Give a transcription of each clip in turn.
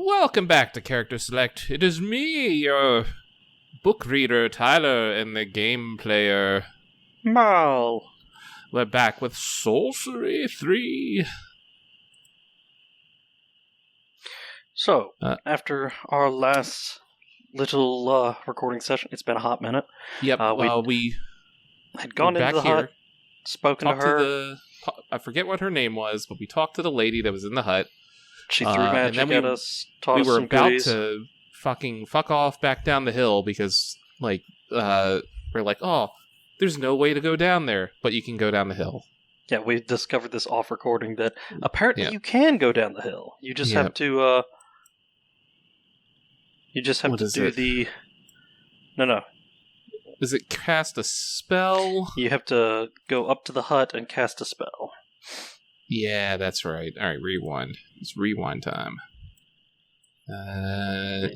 Welcome back to Character Select. It is me, your book reader, Tyler, and the game player, Mal. We're back with Sorcery 3. So, after our last little recording session, it's been a hot minute. Yep, we had gone into the hut, spoken to her. I forget what her name was, but we talked to the lady that was in the hut. She threw magic at us, taught us some goodies. We were about to fucking fuck off back down the hill because, we're like, oh, there's no way to go down there, but you can go down the hill. Yeah, we discovered this off-recording that apparently you can go down the hill. You just have to, do the... No. Does it cast a spell? You have to go up to the hut and cast a spell. Yeah, that's right. Alright, rewind. It's rewind time. You're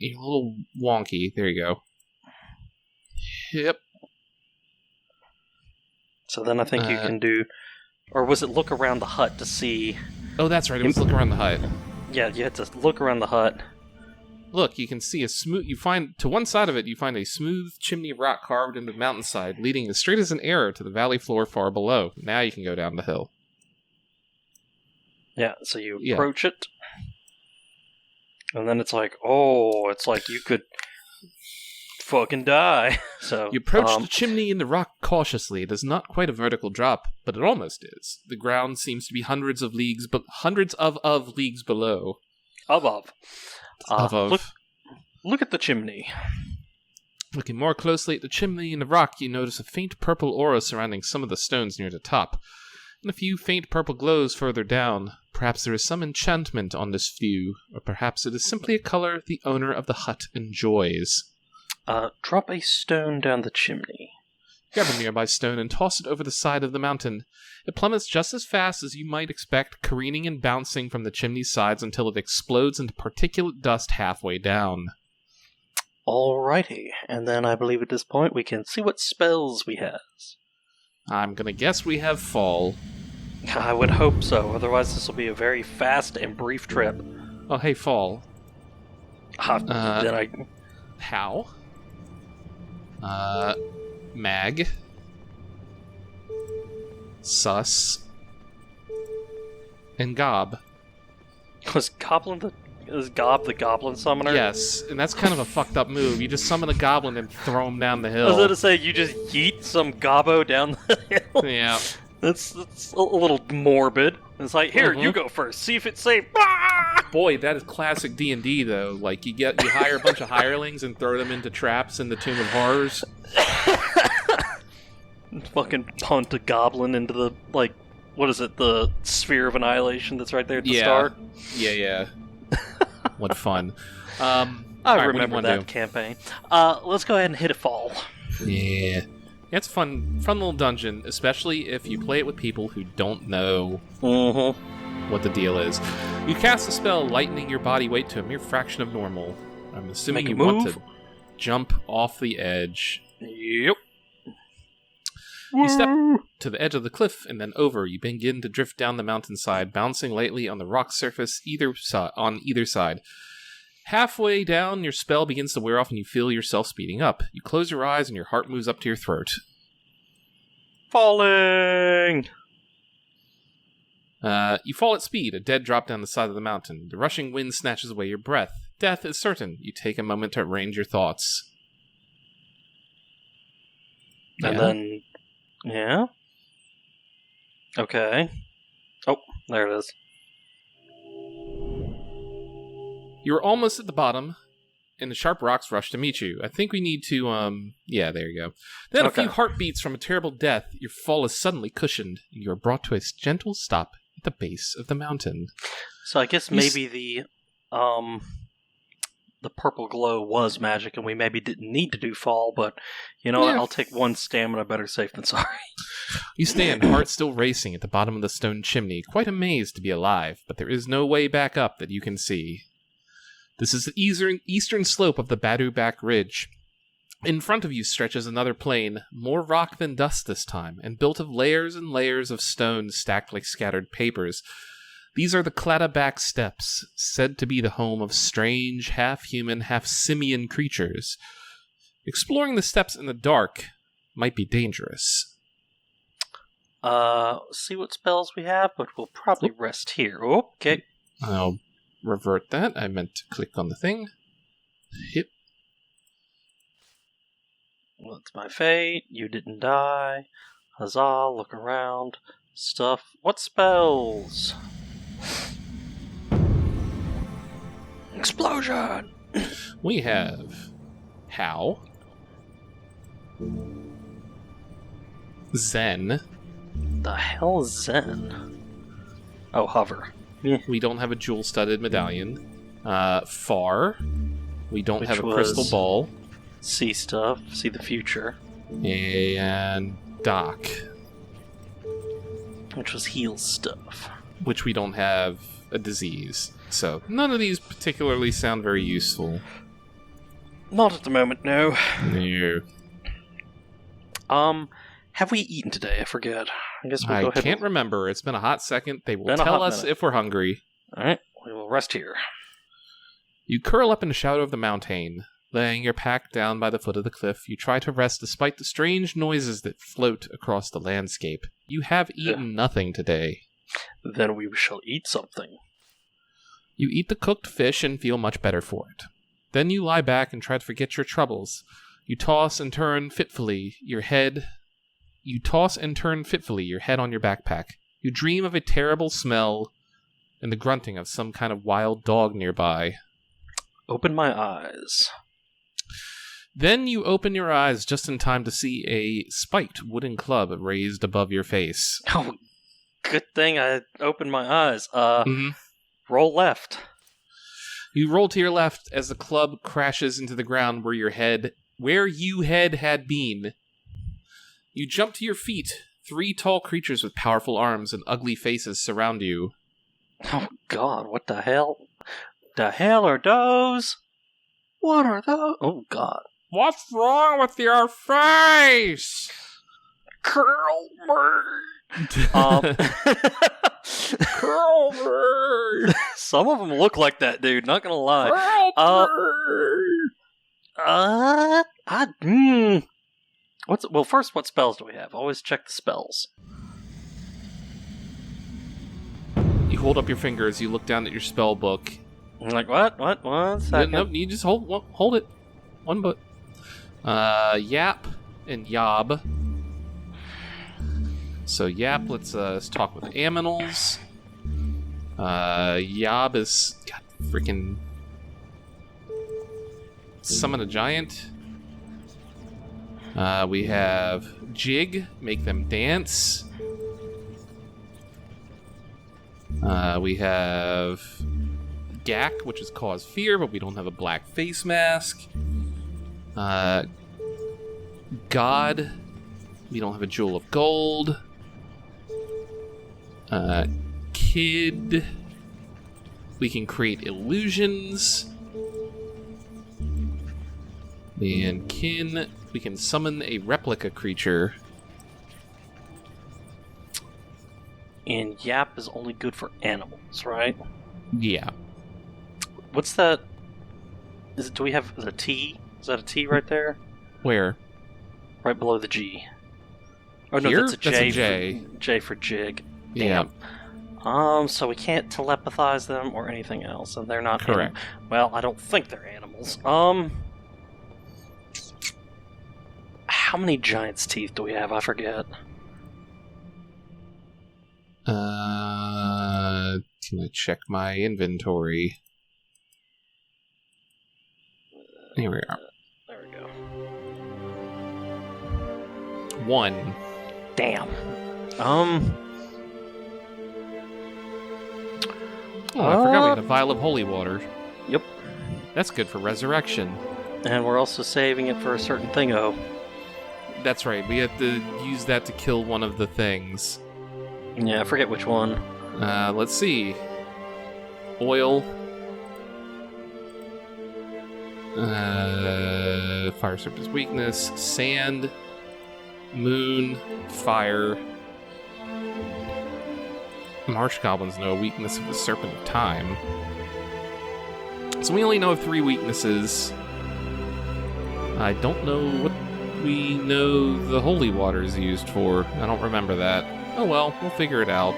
a little wonky. There you go. Yep. So then I think you can do... Or was it look around the hut to see... Oh, that's right. It was look around the hut. Yeah, you had to look around the hut. Look, you can see a smooth... You find... To one side of it, you find a smooth chimney of rock carved into the mountainside, leading as straight as an arrow to the valley floor far below. Now you can go down the hill. Yeah, so you approach it. And then it's like you could fucking die. So you approach the chimney in the rock cautiously. It is not quite a vertical drop, but it almost is. The ground seems to be hundreds of leagues below. Above. Look at the chimney. Looking more closely at the chimney in the rock, you notice a faint purple aura surrounding some of the stones near the top, and a few faint purple glows further down. Perhaps there is some enchantment on this view, or perhaps it is simply a color the owner of the hut enjoys. Drop a stone down the chimney. Grab a nearby stone and toss it over the side of the mountain. It plummets just as fast as you might expect, careening and bouncing from the chimney's sides until it explodes into particulate dust halfway down. Alrighty, and then I believe at this point we can see what spells we have. I'm gonna guess we have Fall. I would hope so, otherwise this will be a very fast and brief trip. Oh, hey, Fall. How? Mag. Sus. And Gob. Was Gob the goblin summoner? Yes, and that's kind of a fucked up move. You just summon a goblin and throw him down the hill. I was going to say, you just yeet some gobbo down the hill? Yeah. That's a little morbid. It's like, here, you go first. See if it's safe. Boy, that is classic D&D, though. Like, you hire a bunch of hirelings and throw them into traps in the Tomb of Horrors. Fucking punt a goblin into the, what is it, the Sphere of Annihilation that's right there at the start? Yeah. What fun. I remember that campaign. Let's go ahead and hit a fall. Yeah. It's a fun little dungeon, especially if you play it with people who don't know what the deal is. You cast a spell lightening your body weight to a mere fraction of normal. I'm assuming you want to jump off the edge. Yep. You step to the edge of the cliff and then over. You begin to drift down the mountainside, bouncing lightly on the rock surface on either side. Halfway down, your spell begins to wear off and you feel yourself speeding up. You close your eyes and your heart moves up to your throat. Falling! You fall at speed, a dead drop down the side of the mountain. The rushing wind snatches away your breath. Death is certain. You take a moment to arrange your thoughts. And then... Yeah? Okay. Oh, there it is. You're almost at the bottom, and the sharp rocks rush to meet you. I think we need to, yeah, there you go. Then a few heartbeats from a terrible death, your fall is suddenly cushioned, and you are brought to a gentle stop at the base of the mountain. So I guess maybe the purple glow was magic, and we maybe didn't need to do fall, but you know what? I'll take one stamina, better safe than sorry. You stand, heart still racing, at the bottom of the stone chimney, quite amazed to be alive, but there is no way back up that you can see. This is the eastern slope of the Badu Back Ridge. In front of you stretches another plane, more rock than dust this time, and built of layers and layers of stone stacked like scattered papers. These are the Clattaback Steppes, said to be the home of strange, half-human, half-simian creatures. Exploring the steppes in the dark might be dangerous. See what spells we have, but we'll probably rest here. Okay. I'll revert that. I meant to click on the thing. Hit. Well, it's my fate. You didn't die. Huzzah, look around. Stuff. What spells? Explosion! We have How, Zen. The hell is Zen? Oh, hover. We don't have a jewel-studded medallion. Far. We don't Which have a crystal was- ball. See stuff. See the future. And Doc, Which was heal stuff. which we don't have a disease. So none of these particularly sound very useful. Not at the moment, no. No. Have we eaten today? I forget. I guess we'll go I ahead. can't remember. It's been a hot second. They will Been a tell hot us minute. if we're hungry. Alright, we will rest here. You curl up in the shadow of the mountain. Laying your pack down by the foot of the cliff, you try to rest despite the strange noises that float across the landscape. You have eaten nothing today. Then we shall eat something. You eat the cooked fish and feel much better for it. Then you lie back and try to forget your troubles. You toss and turn fitfully, your head on your backpack. You dream of a terrible smell and the grunting of some kind of wild dog nearby. Open my eyes. Then you open your eyes just in time to see a spiked wooden club raised above your face. Oh, good thing I opened my eyes. Mhm. Roll left. You roll to your left as the club crashes into the ground where you had been. You jump to your feet. 3 tall creatures with powerful arms and ugly faces surround you. Oh, God, what the hell? The hell are those? What are those? Oh, God. What's wrong with your face? Curl me! Curl me! Some of them look like that, dude, not gonna lie. First, what spells do we have? Always check the spells. You hold up your fingers, you look down at your spell book. I'm like, what? One second. Nope, you just hold it. One book. Yap and Yob. So Yap, let's talk with aminals. Yob is freaking summon a giant. We have Jig, make them dance. We have Gak, which is cause fear, but we don't have a black face mask. God, we don't have a jewel of gold. Kid, we can create illusions. And Kin, we can summon a replica creature. And Yap is only good for animals, right? Yeah. What's that? Is it a T? Is that a T right there? Where? Right below the G. Oh no, Here? that's a J. That's a J. J for Jig. Yeah. Damn. So we can't telepathize them or anything else, and they're not Correct. Well, I don't think they're animals. How many giant's teeth do we have? I forget. Can I check my inventory? Here we are. There we go. 1. Damn. Oh, I forgot we had a vial of holy water. Yep. That's good for resurrection. And we're also saving it for a certain thingo. That's right. We have to use that to kill one of the things. Yeah, I forget which one. Let's see. Oil. Fire serpent's weakness. Sand, moon, fire. Marsh goblins know a weakness of the Serpent of Time. So we only know of 3 weaknesses. I don't know what we know the holy water is used for. I don't remember that. Oh well, we'll figure it out.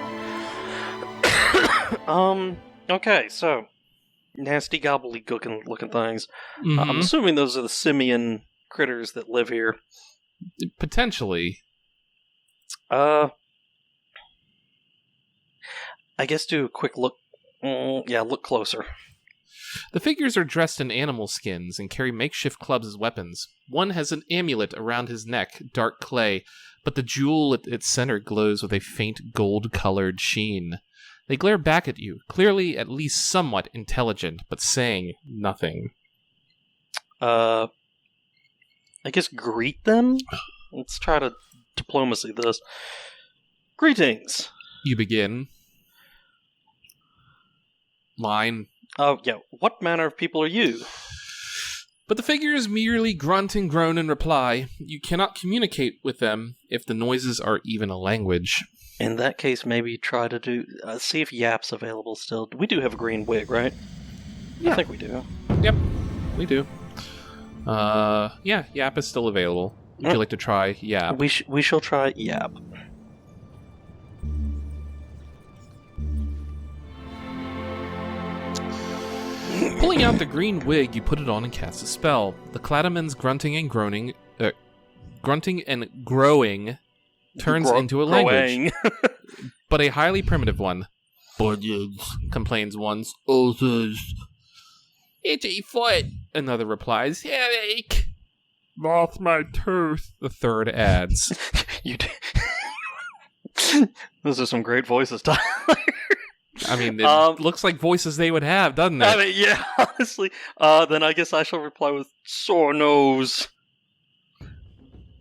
Okay, so nasty gobbly looking things. Mm-hmm. I'm assuming those are the simian critters that live here. Potentially. I guess do a quick look. Yeah, look closer. The figures are dressed in animal skins and carry makeshift clubs as weapons. One has an amulet around his neck, dark clay, but the jewel at its center glows with a faint gold-colored sheen. They glare back at you, clearly at least somewhat intelligent, but saying nothing. I guess greet them? Let's try to diplomacy this. Greetings! You begin. Line. Oh, yeah. What manner of people are you? But the figures merely grunt and groan in reply. You cannot communicate with them if the noises are even a language. In that case, maybe try to do... see if Yap's available still. We do have a green wig, right? Yeah. I think we do. Yep, we do. Yeah, Yap is still available. Would you like to try Yap? We shall try Yap. Pulling out the green wig, you put it on and cast a spell. The Cladaman's grunting and growing turns into a language. But a highly primitive one. Budgets, complains one. Others. Itchy foot, another replies. Headache. Lost my tooth, the third adds. Those are some great voices, Tyler. I mean, it looks like voices they would have, doesn't it? I mean, yeah, honestly. Then I guess I shall reply with sore nose.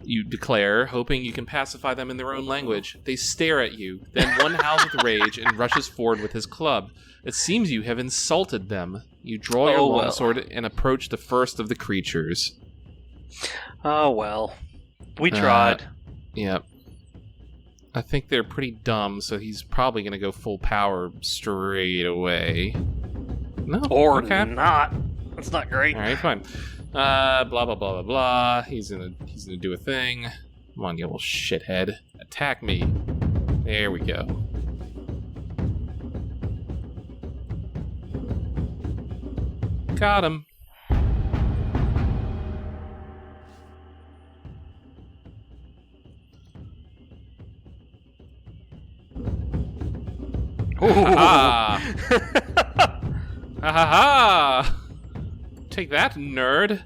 You declare, hoping you can pacify them in their own language. They stare at you. Then one howls with rage and rushes forward with his club. It seems you have insulted them. You draw your longsword and approach the first of the creatures. Oh, well. We tried. Yep. I think they're pretty dumb, so he's probably going to go full power straight away. No, or okay. not. That's not great. All right, fine. Blah blah blah blah blah. He's gonna do a thing. Come on, you little shithead! Attack me. There we go. Got him. Ha ha ha ha! Take that, nerd.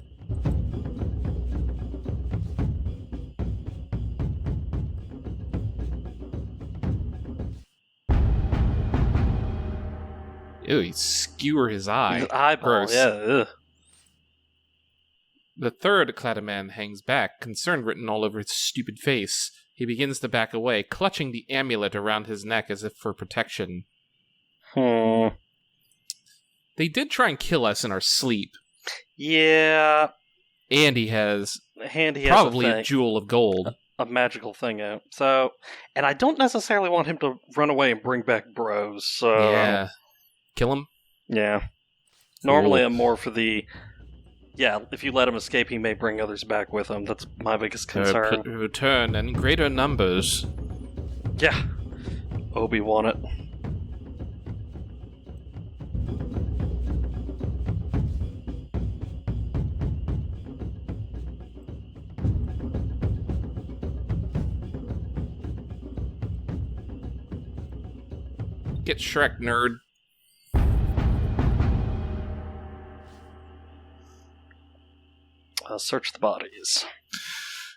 Ew, he skewer his eye. His eyeball, gross. yeah. Ugh. The third Cladaman hangs back, concern written all over his stupid face. He begins to back away, clutching the amulet around his neck as if for protection. They did try and kill us in our sleep. Yeah. And he has probably probably a jewel of gold. A magical thing out. So, and I don't necessarily want him to run away and bring back bros, so... Yeah. Kill him? Yeah. Normally I'm more for the... Yeah, if you let him escape, he may bring others back with him. That's my biggest concern. Return in greater numbers. Yeah. Obi-Wan it. Get Shrek, nerd. Search the bodies.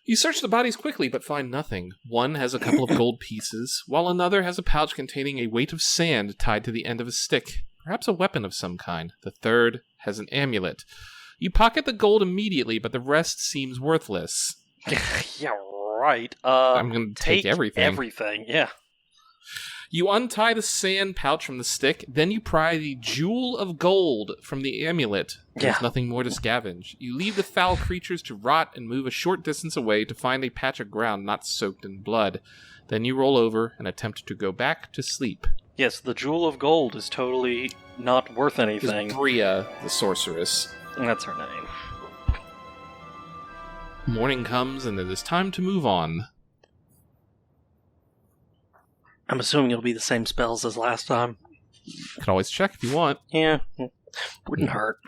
You search the bodies quickly, but find nothing. One has a couple of gold pieces, while another has a pouch containing a weight of sand tied to the end of a stick, perhaps a weapon of some kind. The third has an amulet. You pocket the gold immediately, but the rest seems worthless. Yeah, right. I'm going to take everything. Everything, yeah. You untie the sand pouch from the stick, then you pry the jewel of gold from the amulet. There's nothing more to scavenge. You leave the foul creatures to rot and move a short distance away to find a patch of ground not soaked in blood. Then you roll over and attempt to go back to sleep. Yes, the jewel of gold is totally not worth anything. It's Bria, the sorceress. That's her name. Morning comes and it is time to move on. I'm assuming it'll be the same spells as last time. You can always check if you want. Yeah, wouldn't hurt.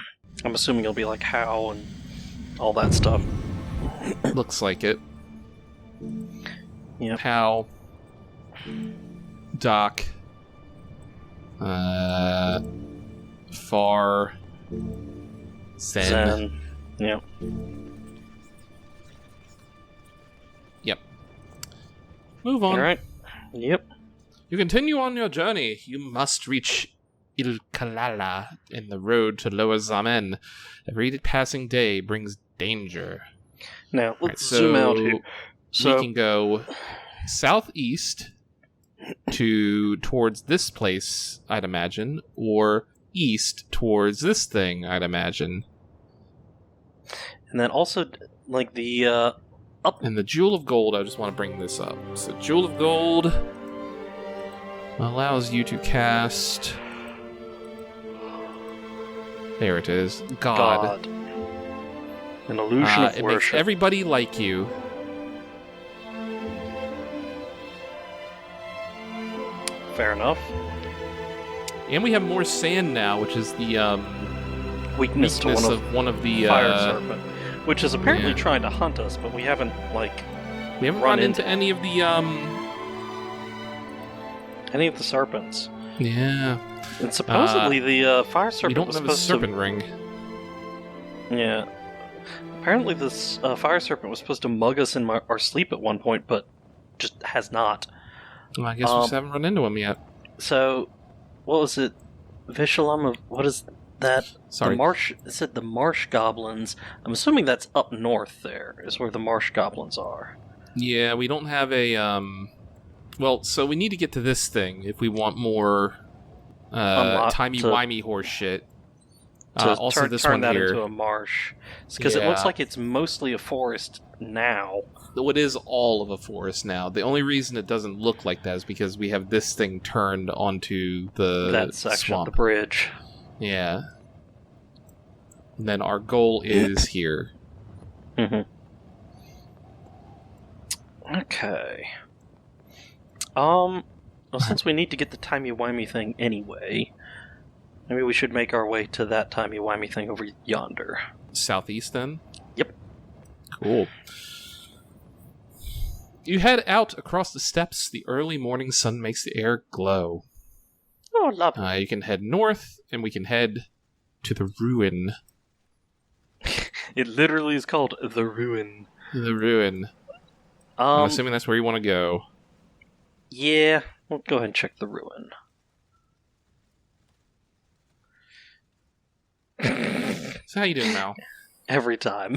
I'm assuming it'll be like how and all that stuff. Looks like it. Yep. How. Doc. Far. Zen. Yep. Yep. Move on. Alright. Yep. You continue on your journey. You must reach Il Kalala in the road to Lower Zamen. Every passing day brings danger. Now, let's zoom out here. We can go southeast towards this place, I'd imagine, or east towards this thing, I'd imagine. And then also, like, the, up... And the Jewel of Gold, I just want to bring this up. So, Jewel of Gold allows you to cast... There it is. God. An illusion of it worship. makes everybody like you. Fair enough. And we have more sand now, which is the weakness to of one of the fire serpent, which is apparently trying to hunt us, but we haven't run into any of the serpents. Yeah. And supposedly the fire serpent. We don't was have a serpent ring. Yeah. Apparently this fire serpent was supposed to mug us in our sleep at one point, but just has not. Well, I guess we just haven't run into him yet. So, what was it? Vishalum of what is that? Sorry. The marsh. It said the marsh goblins. I'm assuming that's up north. There is where the marsh goblins are. Yeah, we don't have a Well, so we need to get to this thing if we want more timey-wimey horse shit. Also, turn this turn one that here. into a marsh, because it looks like it's mostly a forest now. Though it is all of a forest now. The only reason it doesn't look like that is because we have this thing turned onto that section swamp. of the bridge. Yeah. And then our goal is here. Mm-hmm. Okay. Well, since we need to get the timey-wimey thing anyway, maybe we should make our way to that timey-wimey thing over yonder. Southeast, then? Yep. Cool. You head out across the steppes. The early morning sun makes the air glow. Oh, lovely. You can head north, and we can head to the ruin. It literally is called the ruin. The ruin. I'm assuming that's where you want to go. Yeah, we'll go ahead and check the ruin. So how you doing, Mal? Every time.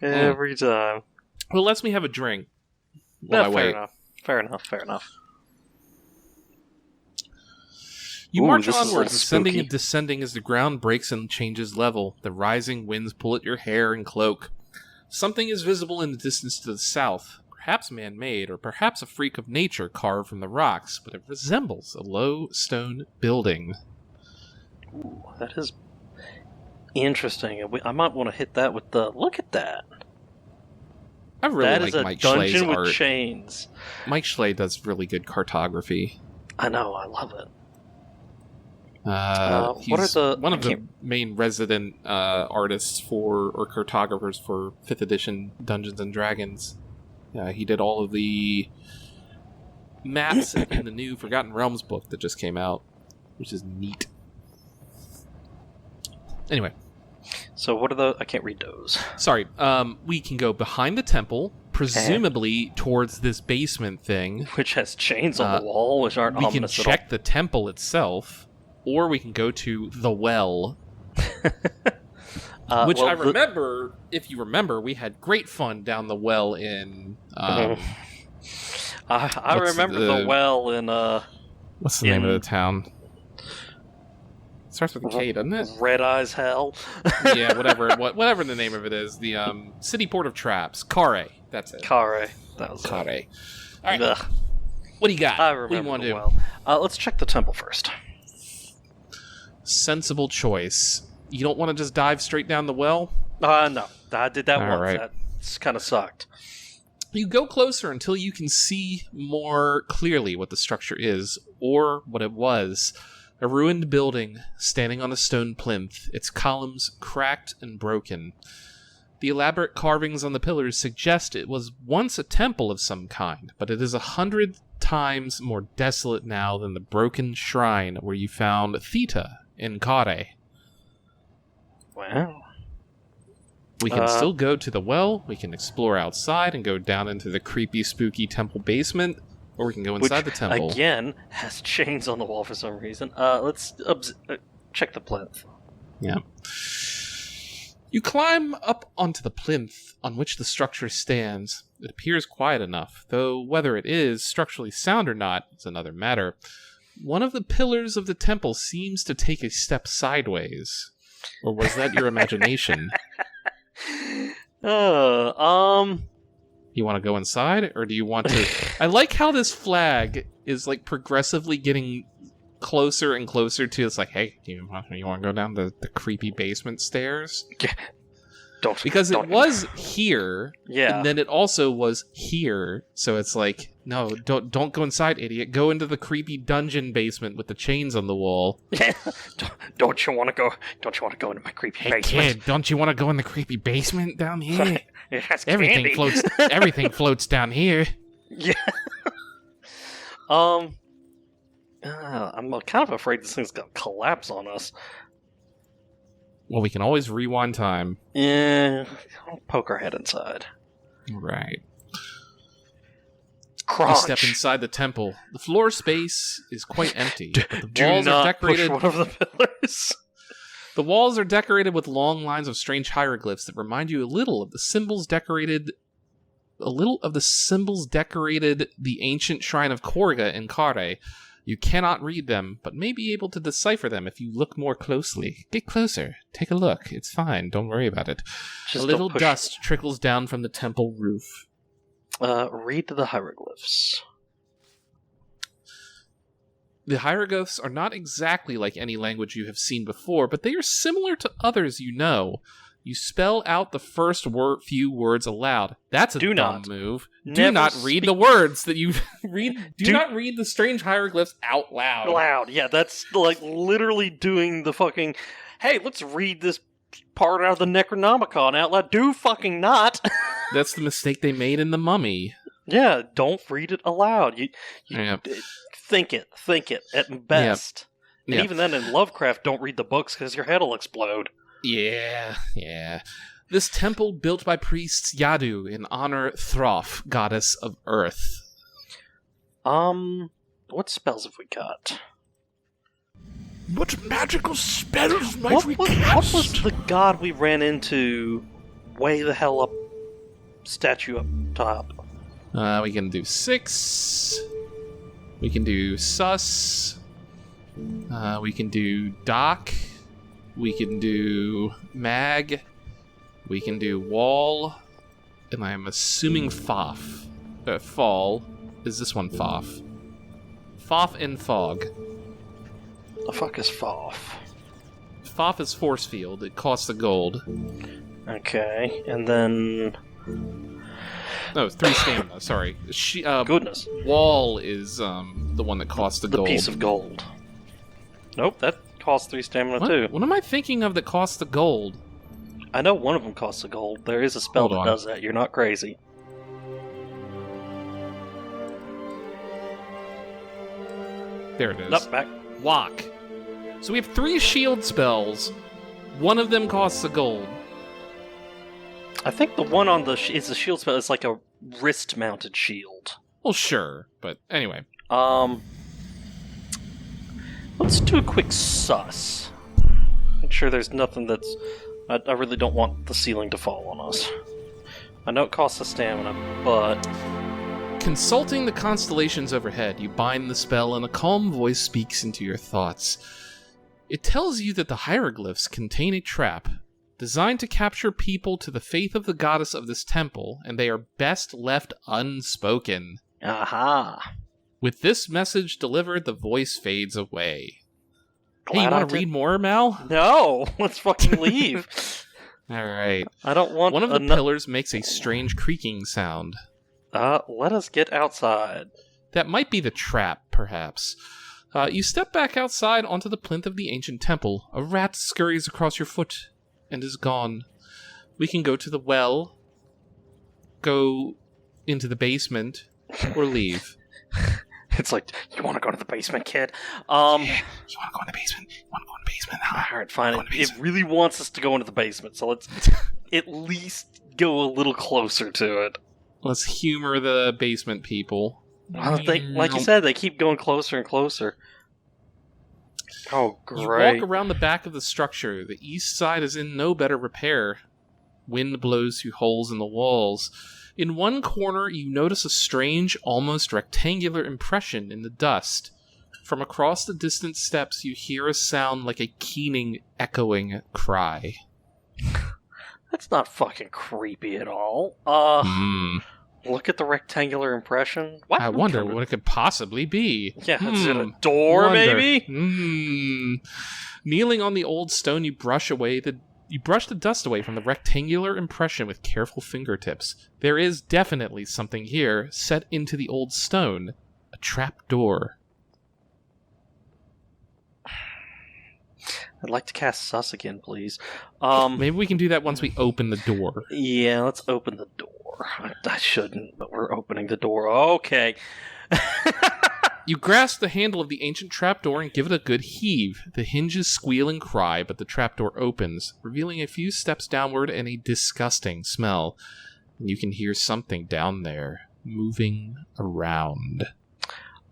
Every time. Well, let me have a drink while I wait. Fair enough. You march onwards, ascending and descending as the ground breaks and changes level. The rising winds pull at your hair and cloak. Something is visible in the distance to the south. Perhaps man-made, or perhaps a freak of nature carved from the rocks, but it resembles a low stone building. Ooh, that is interesting. I might want to hit that with the... Look at that! I really like Mike Schle's art. That is a dungeon with chains. Mike Schle does really good cartography. I know, I love it. He's one of the main resident artists or cartographers for 5th edition Dungeons and Dragons. He did all of the maps in the new Forgotten Realms book that just came out, which is neat. Anyway. So what are the... I can't read those. Sorry. We can go behind the temple, presumably towards this basement thing. Which has chains on the wall, which aren't ominous at all. We can check the temple itself, or we can go to the well. Which I remember, if you remember, we had great fun down the well in... I remember the well in What's the name of the town? It starts with a K, doesn't it? Red Eyes Hell. Yeah, whatever the name of it is. The City Port of Traps. Kare. That's it. Kare. That was Kare. it. All right. Ugh. What do you got? I What do you remember want to the do? well. Let's check the temple first. Sensible choice. You don't want to just dive straight down the well? No. I did that All once. right. That kind of sucked. You go closer until you can see more clearly what the structure is, or what it was. A ruined building standing on a stone plinth, its columns cracked and broken. The elaborate carvings on the pillars suggest it was once a temple of some kind, but it is 100 times more desolate now than the broken shrine where you found Theta in Kare. Wow. We can still go to the well, we can explore outside and go down into the creepy, spooky temple basement, or we can go inside the temple. Again, has chains on the wall for some reason. Let's check the plinth. Yeah. You climb up onto the plinth on which the structure stands. It appears quiet enough, though whether it is structurally sound or not is another matter. One of the pillars of the temple seems to take a step sideways. Or was that your imagination? You You want to go inside, or do you want to... I like how this flag is like progressively getting closer and closer to... It's like, hey, you want to go down the creepy basement stairs? Don't. Because it was here, Yeah. and then it also was here, so it's like, no, don't go inside, idiot. Go into the creepy dungeon basement with the chains on the wall. Don't you want to go? Don't you want to go into my creepy Hey basement? kid, don't you want to go in the creepy basement down here? It has Everything candy. floats. Everything floats down here. Yeah. I'm kind of afraid this thing's gonna collapse on us. Well, we can always rewind time. Yeah, I'll poke our head inside. Right. Crunch. You step inside the temple. The floor space is quite empty. But the Do walls not are decorated. push one of the pillars. The walls are decorated with long lines of strange hieroglyphs that remind you a little of the symbols decorated the ancient shrine of Korga in Kare. You cannot read them, but may be able to decipher them if you look more closely. Get closer. Take a look. It's fine. Don't worry about it. Just a little don't push. dust trickles down from the temple roof. Read the hieroglyphs. The hieroglyphs are not exactly like any language you have seen before, but they are similar to others you know. You spell out the first few words aloud. That's a dumb move. Do Never not read the words that you read. Do not read the strange hieroglyphs out loud. Loud, yeah, that's like literally doing the fucking, hey, let's read this part out of the Necronomicon out loud. Do fucking not. That's the mistake they made in The Mummy. Yeah, don't read it aloud. You Yeah. think it at best. And Yeah. even then in Lovecraft, don't read the books because your head will explode. Yeah. This temple built by priests Yadu in honor Throff, goddess of earth. What spells have we got? What magical spells might we What cast? was the god we ran into way the hell up, statue up top? We can do 6. We can do sus. We can do doc. We can do mag. We can do wall. And I'm assuming Foff. Fall. Is this one Foff? Foff and fog. The fuck is Foff? Foff is force field. It costs a gold. Okay, and then... No, 3 stamina. Sorry. Goodness. Wall is the one that costs the The gold. piece of gold. Nope, that costs 3 stamina too. What am I thinking of that costs the gold? I know one of them costs a gold. There is a spell Hold that on. does that. You're not crazy. There it is. Nope, back. Walk. So we have 3 shield spells. One of them costs a gold. I think the one on the is a shield spell. It's like a wrist-mounted shield. Well, sure, but anyway. Let's do a quick sus. Make sure there's nothing that's... I really don't want the ceiling to fall on us. I know it costs a stamina, but... Consulting the constellations overhead, you bind the spell and a calm voice speaks into your thoughts. It tells you that the hieroglyphs contain a trap designed to capture people to the faith of the goddess of this temple, and they are best left unspoken. Aha. With this message delivered, the voice fades away. Glad Hey, you I want to did- read more, Mal? No, let's fucking leave. Alright. I don't want One of the pillars makes a strange creaking sound. Let us get outside. That might be the trap, perhaps. You step back outside onto the plinth of the ancient temple. A rat scurries across your foot and is gone. We can go to the well, go into the basement, or leave. It's like, you want to go to the basement, kid? You want to go in the basement? You want to go in the basement? Alright, fine. Go in the It basement. really wants us to go into the basement, so let's at least go a little closer to it. Let's humor the basement people. Like you said, they keep going closer and closer. Oh, You great. walk around the back of the structure. The east side is in no better repair. Wind blows through holes in the walls. In one corner, you notice a strange, almost rectangular impression in the dust. From across the distant steps, you hear a sound like a keening, echoing cry. That's not fucking creepy at all. Look at the rectangular impression. What? I wonder what it could possibly be. Yeah, is it a door, Wonder. maybe? Kneeling on the old stone, you brush the dust away from the rectangular impression with careful fingertips. There is definitely something here, set into the old stone. A trap door. I'd like to cast Sus again, please. Maybe we can do that once we open the door. Yeah, let's open the door. I shouldn't, but we're opening the door. Okay. You grasp the handle of the ancient trapdoor and give it a good heave. The hinges squeal and cry, but the trapdoor opens, revealing a few steps downward and a disgusting smell. And you can hear something down there, moving around.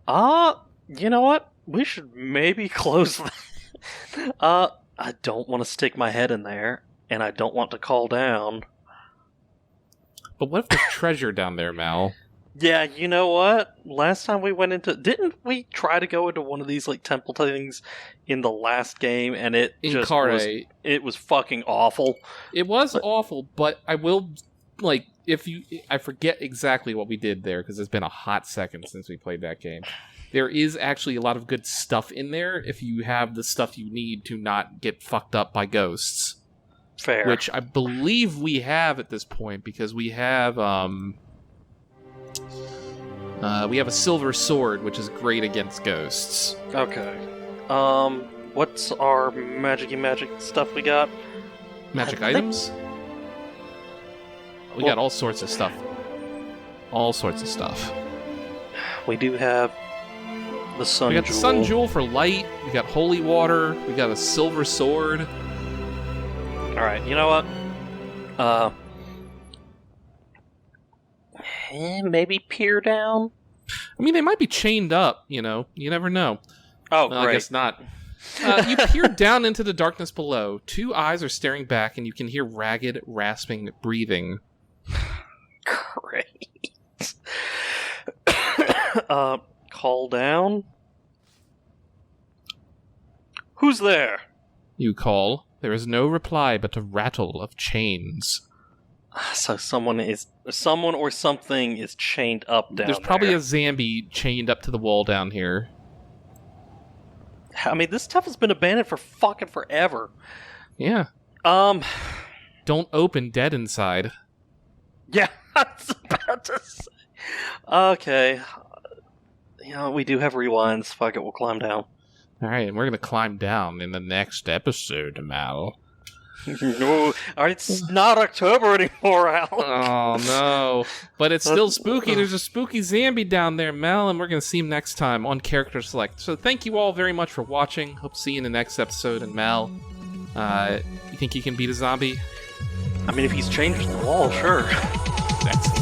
You know what? We should maybe close that. I don't want to stick my head in there, and I don't want to call down. But what if there's treasure down there, Mal? Yeah, you know what? Last time we went into... Didn't we try to go into one of these, like, temple things in the last game, and it In just Carre. was... It was fucking awful. It was awful, but I will, like, I forget exactly what we did there, because it's been a hot second since we played that game. There is actually a lot of good stuff in there if you have the stuff you need to not get fucked up by ghosts. Fair. Which I believe we have at this point, because we have a silver sword, which is great against ghosts. Okay. What's our magic stuff we got? Magic I think- items? We got all sorts of stuff. All sorts of stuff. We do have the sun We got jewel. the sun jewel for light. We got holy water. We got a silver sword. Alright, you know what? Maybe peer down? I mean, they might be chained up, you know. You never know. Oh, Well, great. I guess not. You peer down into the darkness below. Two eyes are staring back, and you can hear ragged, rasping breathing. Great. Call down? Who's there? You call. There is no reply but a rattle of chains. So someone or something is chained up down There's probably there. a zombie chained up to the wall down here. I mean, this stuff has been abandoned for fucking forever. Yeah. Don't open dead inside. Yeah, I was about to say. Okay. You know, we do have rewinds. Fuck it, we'll climb down. Alright, and we're gonna climb down in the next episode, Mal. No, it's not October anymore, Al. Oh no. But it's still spooky. There's a spooky zombie down there, Mel, and we're going to see him next time on Character Select. So thank you all very much for watching. Hope to see you in the next episode. And Mel, you think you can beat a zombie? I mean, if he's changed the wall, sure. Excellent.